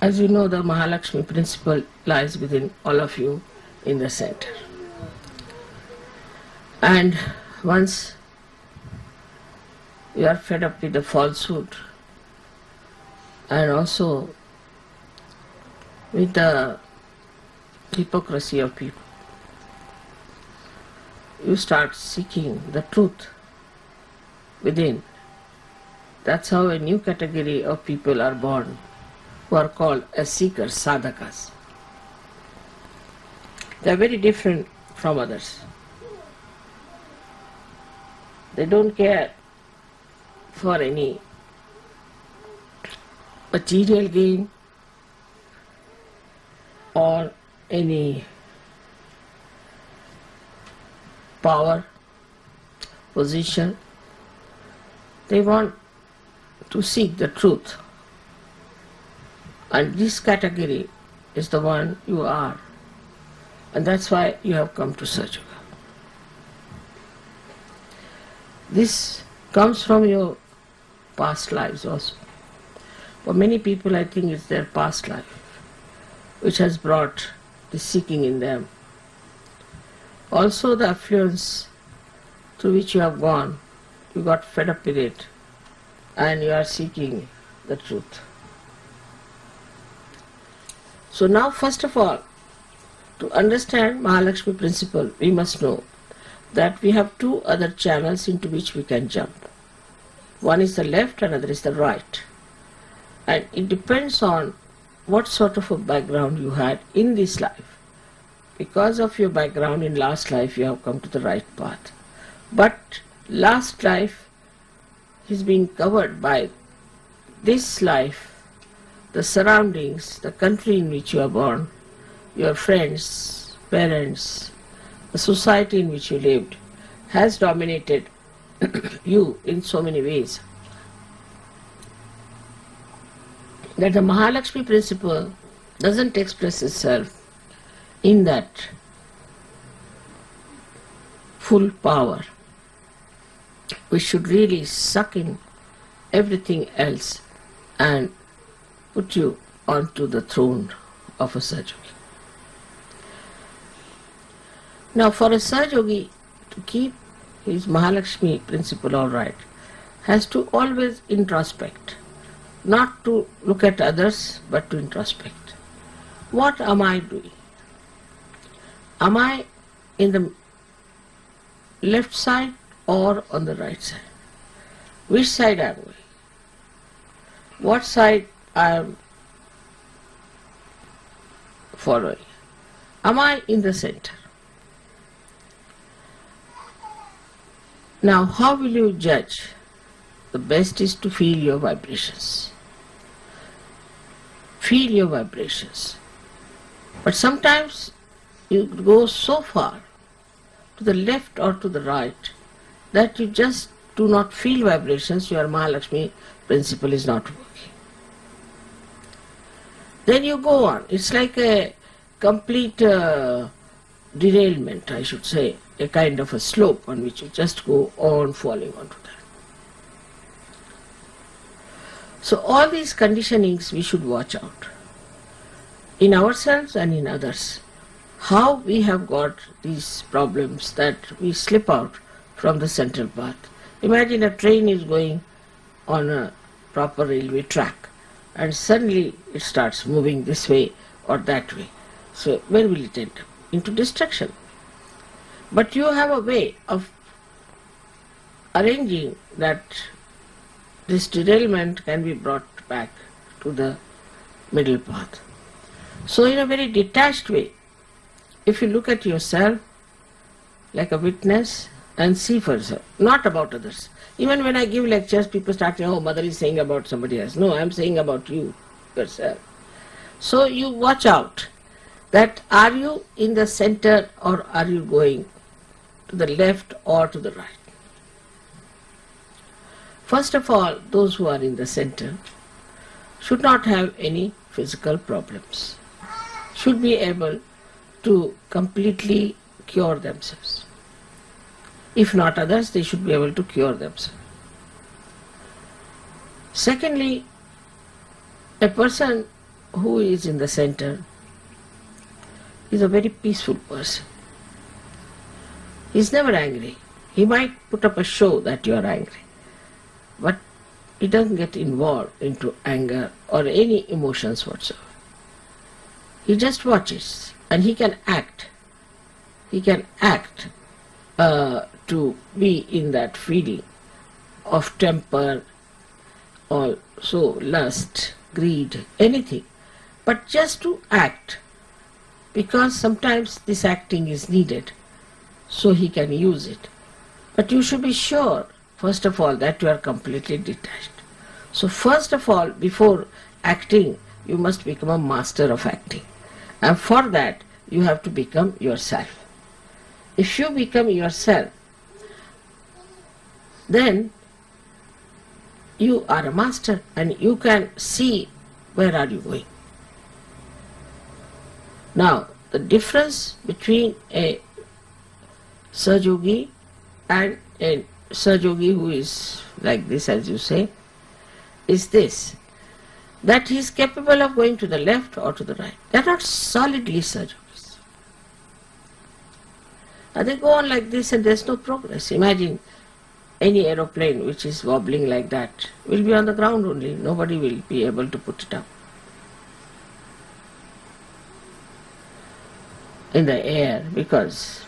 As you know, the Mahalakshmi principle lies within all of you in the center. And once you are fed up with the falsehood and also with the hypocrisy of people, you start seeking the truth within. That's how a new category of people are born, who are called as seekers, sadhakas. They are very different from others. They don't care for any material gain or any power, position. They want to seek the truth. And this category is the one you are. And that's why you have come to Sahaja. This comes from your past lives also. For many people, I think it's their past life which has brought the seeking in them. Also the affluence through which you have gone, you got fed up with it and you are seeking the truth. So now, first of all, to understand Mahalakshmi principle, we must know that we have two other channels into which we can jump. One is the left, another is the right. And it depends on what sort of a background you had in this life. Because of your background in last life, you have come to the right path. But last life is being covered by this life, the surroundings, the country in which you are born, your friends, parents, the society in which you lived has dominated you in so many ways that the Mahalakshmi principle doesn't express itself in that full power. We should really suck in everything else and put you onto the throne of a Sahaja. Now, for a Sahaja to keep his Mahalakshmi principle all right, has to always introspect, not to look at others, but to introspect. What am I doing? Am I in the left side or on the right side? Which side am I? What side I am following? Am I in the center? Now, how will you judge? The best is to feel your vibrations. Feel your vibrations. But sometimes you go so far to the left or to the right that you just do not feel vibrations, your Mahalakshmi principle is not working. Then you go on. It's like a complete derailment, I should say, a kind of a slope on which you just go on falling onto that. So all these conditionings we should watch out in ourselves and in others. How we have got these problems that we slip out from the central path. Imagine a train is going on a proper railway track and suddenly it starts moving this way or that way. So where will it end up? Into destruction. But you have a way of arranging that this derailment can be brought back to the middle path. So in a very detached way, if you look at yourself like a witness and see for yourself, not about others. Even when I give lectures, people start saying, oh, mother is saying about somebody else. No, I am saying about you, yourself. So you watch out that are you in the center or are you going to the left or to the right. First of all, those who are in the center should not have any physical problems, should be able to completely cure themselves. If not others, they should be able to cure themselves. Secondly, a person who is in the center is a very peaceful person. He's never angry. He might put up a show that you are angry, but he doesn't get involved into anger or any emotions whatsoever. He just watches, and he can act. He can act to be in that feeling of temper, also lust, greed, anything, but just to act, because sometimes this acting is needed, so he can use it. But you should be sure, first of all, that you are completely detached. So first of all, before acting, you must become a master of acting. And for that, you have to become yourself. If you become yourself, then you are a master and you can see where are you going. Now, the difference between a Sahaja and a Sahaja who is like this, as you say, is this, that he is capable of going to the left or to the right. They are not solidly Sahajas. And they go on like this and there is no progress. Imagine any aeroplane which is wobbling like that will be on the ground only. Nobody will be able to put it up in the air, because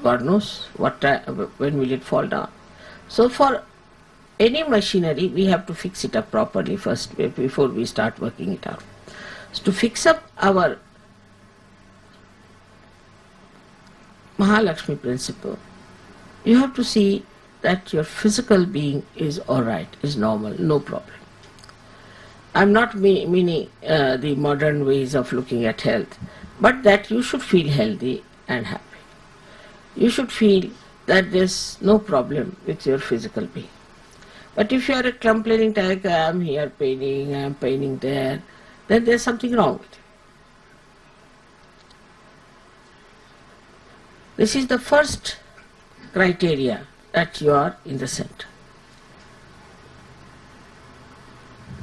God knows when will it fall down. So for any machinery, we have to fix it up properly first before we start working it out. So to fix up our Mahalakshmi principle, you have to see that your physical being is alright, is normal, no problem. I'm not meaning the modern ways of looking at health, but that you should feel healthy and happy. You should feel that there's no problem with your physical being. But if you are a complaining type, I'm here paining, I'm paining there, then there's something wrong with you. This is the first criteria, that you are in the center.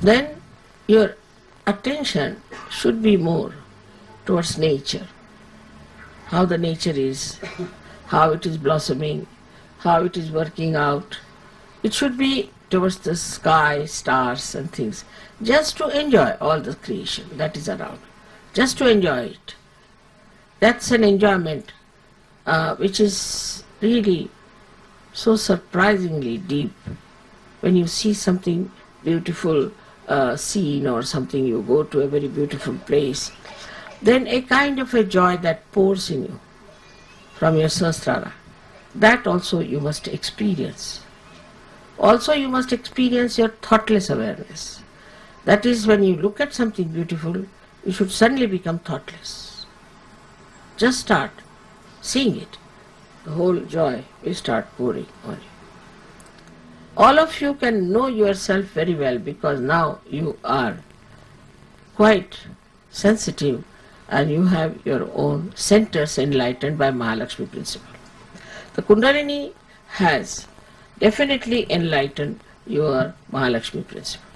Then your attention should be more towards nature, how the nature is, how it is blossoming, how it is working out. It should be towards the sky, stars and things, just to enjoy all the creation that is around, just to enjoy it. That's an enjoyment which is really so surprisingly deep. When you see something beautiful scene or something, you go to a very beautiful place, then a kind of a joy that pours in you from your sahasrara, that also you must experience. Also you must experience your thoughtless awareness. That is, when you look at something beautiful, you should suddenly become thoughtless. Just start seeing it. The whole joy will start pouring on you. All of you can know yourself very well, because now you are quite sensitive and you have your own centers enlightened by Mahalakshmi principle. The Kundalini has definitely enlightened your Mahalakshmi principle.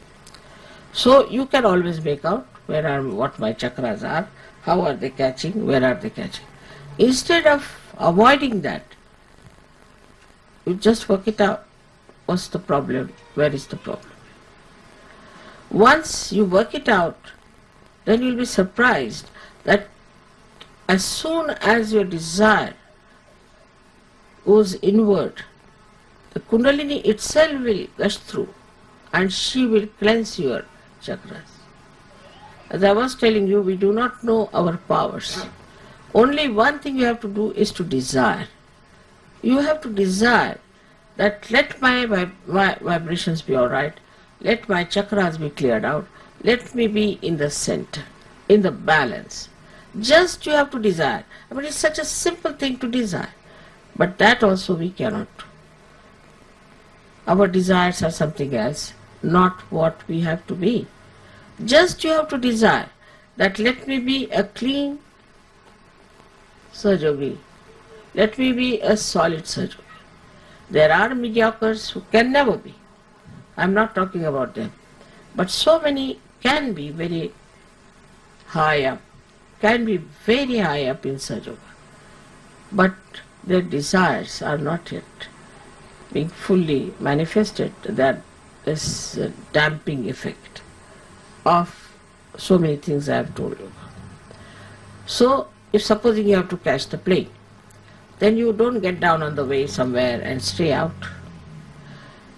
So you can always make out what my chakras are, how are they catching, where are they catching. Instead of avoiding that, you just work it out. What's the problem? Where is the problem? Once you work it out, then you'll be surprised that as soon as your desire goes inward, the Kundalini itself will gush through and she will cleanse your chakras. As I was telling you, we do not know our powers. Only one thing you have to do is to desire. You have to desire that let my vibrations be alright, let my chakras be cleared out, let me be in the center, in the balance. Just you have to desire. I mean, it's such a simple thing to desire, but that also we cannot do. Our desires are something else, not what we have to be. Just you have to desire that let me be a clean Sahaja, let me be a solid Sahaja. There are mediocres who can never be. I am not talking about them. But so many can be very high up, can be very high up in Sahaja, but their desires are not yet being fully manifested. That is a damping effect of so many things I have told you. So, if supposing you have to catch the plane, then you don't get down on the way somewhere and stay out.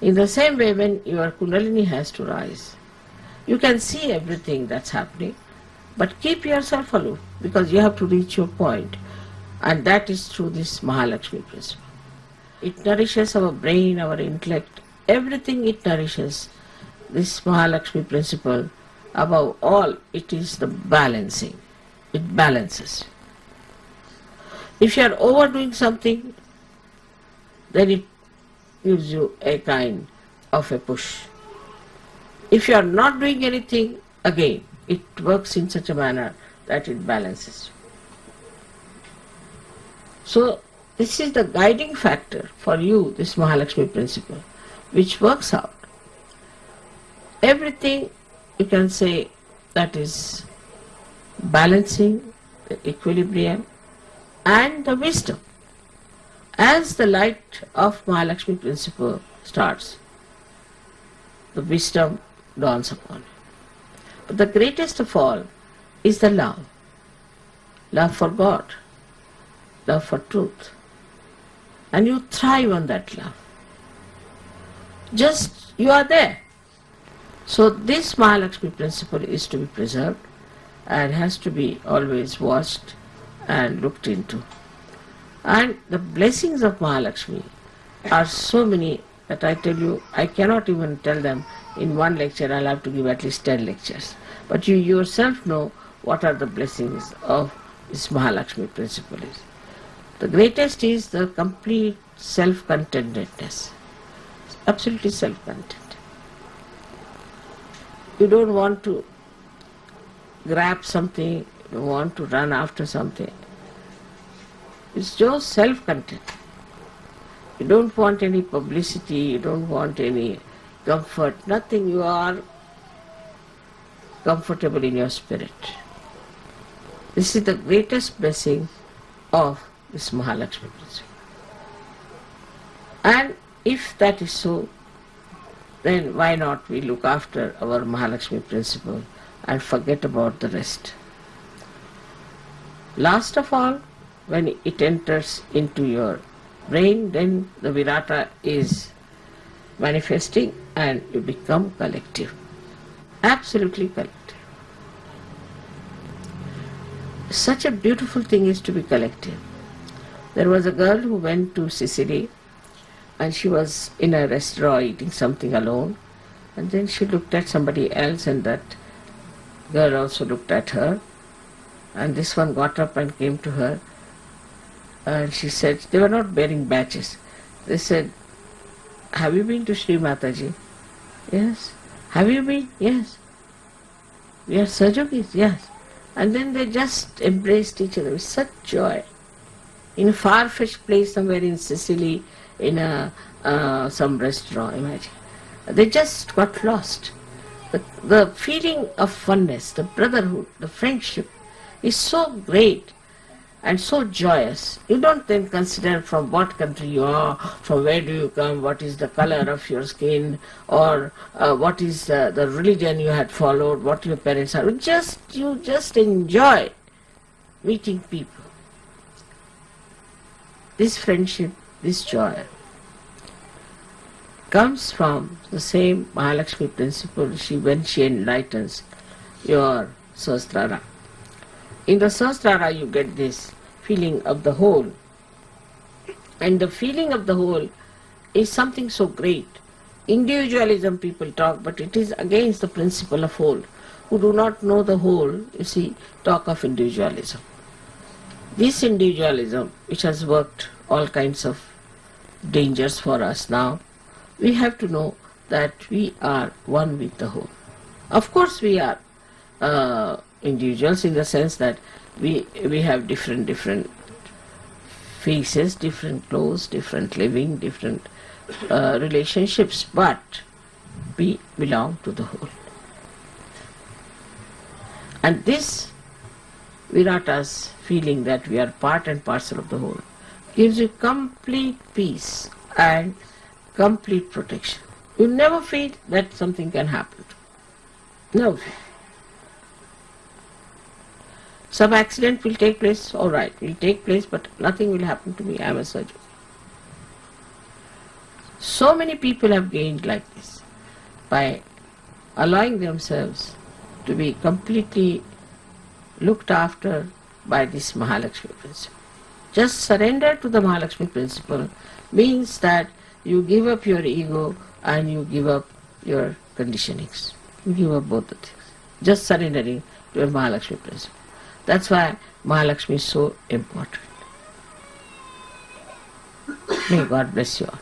In the same way, when your Kundalini has to rise, you can see everything that's happening, but keep yourself aloof, because you have to reach your point, and that is through this Mahalakshmi principle. It nourishes our brain, our intellect, everything it nourishes. This Mahalakshmi principle, above all, it is the balancing. It balances. If you are overdoing something, then it gives you a kind of a push. If you are not doing anything, again, it works in such a manner that it balances. So, this is the guiding factor for you, this Mahalakshmi principle, which works out. Everything, you can say, that is balancing, the equilibrium, and the wisdom. As the light of Mahalakshmi principle starts, the wisdom dawns upon you. But the greatest of all is the love. Love for God, love for truth. And you thrive on that love. Just you are there. So this Mahalakshmi principle is to be preserved and has to be always watched and looked into. And the blessings of Mahalakshmi are so many that I tell you, I cannot even tell them in one lecture. I'll have to give at least 10 lectures. But you yourself know what are the blessings of this Mahalakshmi principle is. The greatest is the complete self-contentedness. Absolutely self-content. You don't want to grab something, you don't want to run after something. It's just self-content. You don't want any publicity, you don't want any comfort, nothing. You are comfortable in your spirit. This is the greatest blessing of this Mahalakshmi principle. And if that is so, then why not we look after our Mahalakshmi principle and forget about the rest. Last of all, when it enters into your brain, then the Virata is manifesting and you become collective. Absolutely collective. Such a beautiful thing is to be collective. There was a girl who went to Sicily and she was in a restaurant eating something alone, and then she looked at somebody else and that girl also looked at her, and this one got up and came to her and she said, they were not bearing badges. They said, have you been to Shri Mataji? Yes. Have you been? Yes. We are Sahajogis? Yes. And then they just embraced each other with such joy. In a far-fetched place somewhere in Sicily, in some restaurant, imagine. They just got lost. The feeling of oneness, the brotherhood, the friendship is so great and so joyous. You don't then consider from what country you are, from where do you come, what is the color of your skin, or what is the religion you had followed, what your parents are. You just enjoy meeting people. This friendship, this joy comes from the same Mahalakshmi principle when she enlightens your Sahasrara. In the Sahasrara you get this feeling of the whole. And the feeling of the whole is something so great. Individualism people talk, but it is against the principle of whole. Who do not know the whole, you see, talk of individualism. This individualism, which has worked all kinds of dangers for us now, we have to know that we are one with the whole. Of course we are individuals in the sense that we have different faces, different clothes, different living, different relationships, but we belong to the whole. And this Virata's feeling that we are part and parcel of the whole, gives you complete peace and complete protection. You never feel that something can happen to you. Never feel. Some accident will take place, all right, will take place, but nothing will happen to me. I am a surgeon. So many people have gained like this by allowing themselves to be completely looked after by this Mahalakshmi principle. Just surrender to the Mahalakshmi principle means that you give up your ego and you give up your conditionings. You give up both the things. Just surrendering to the Mahalakshmi principle. That's why Mahalakshmi is so important. May God bless you all.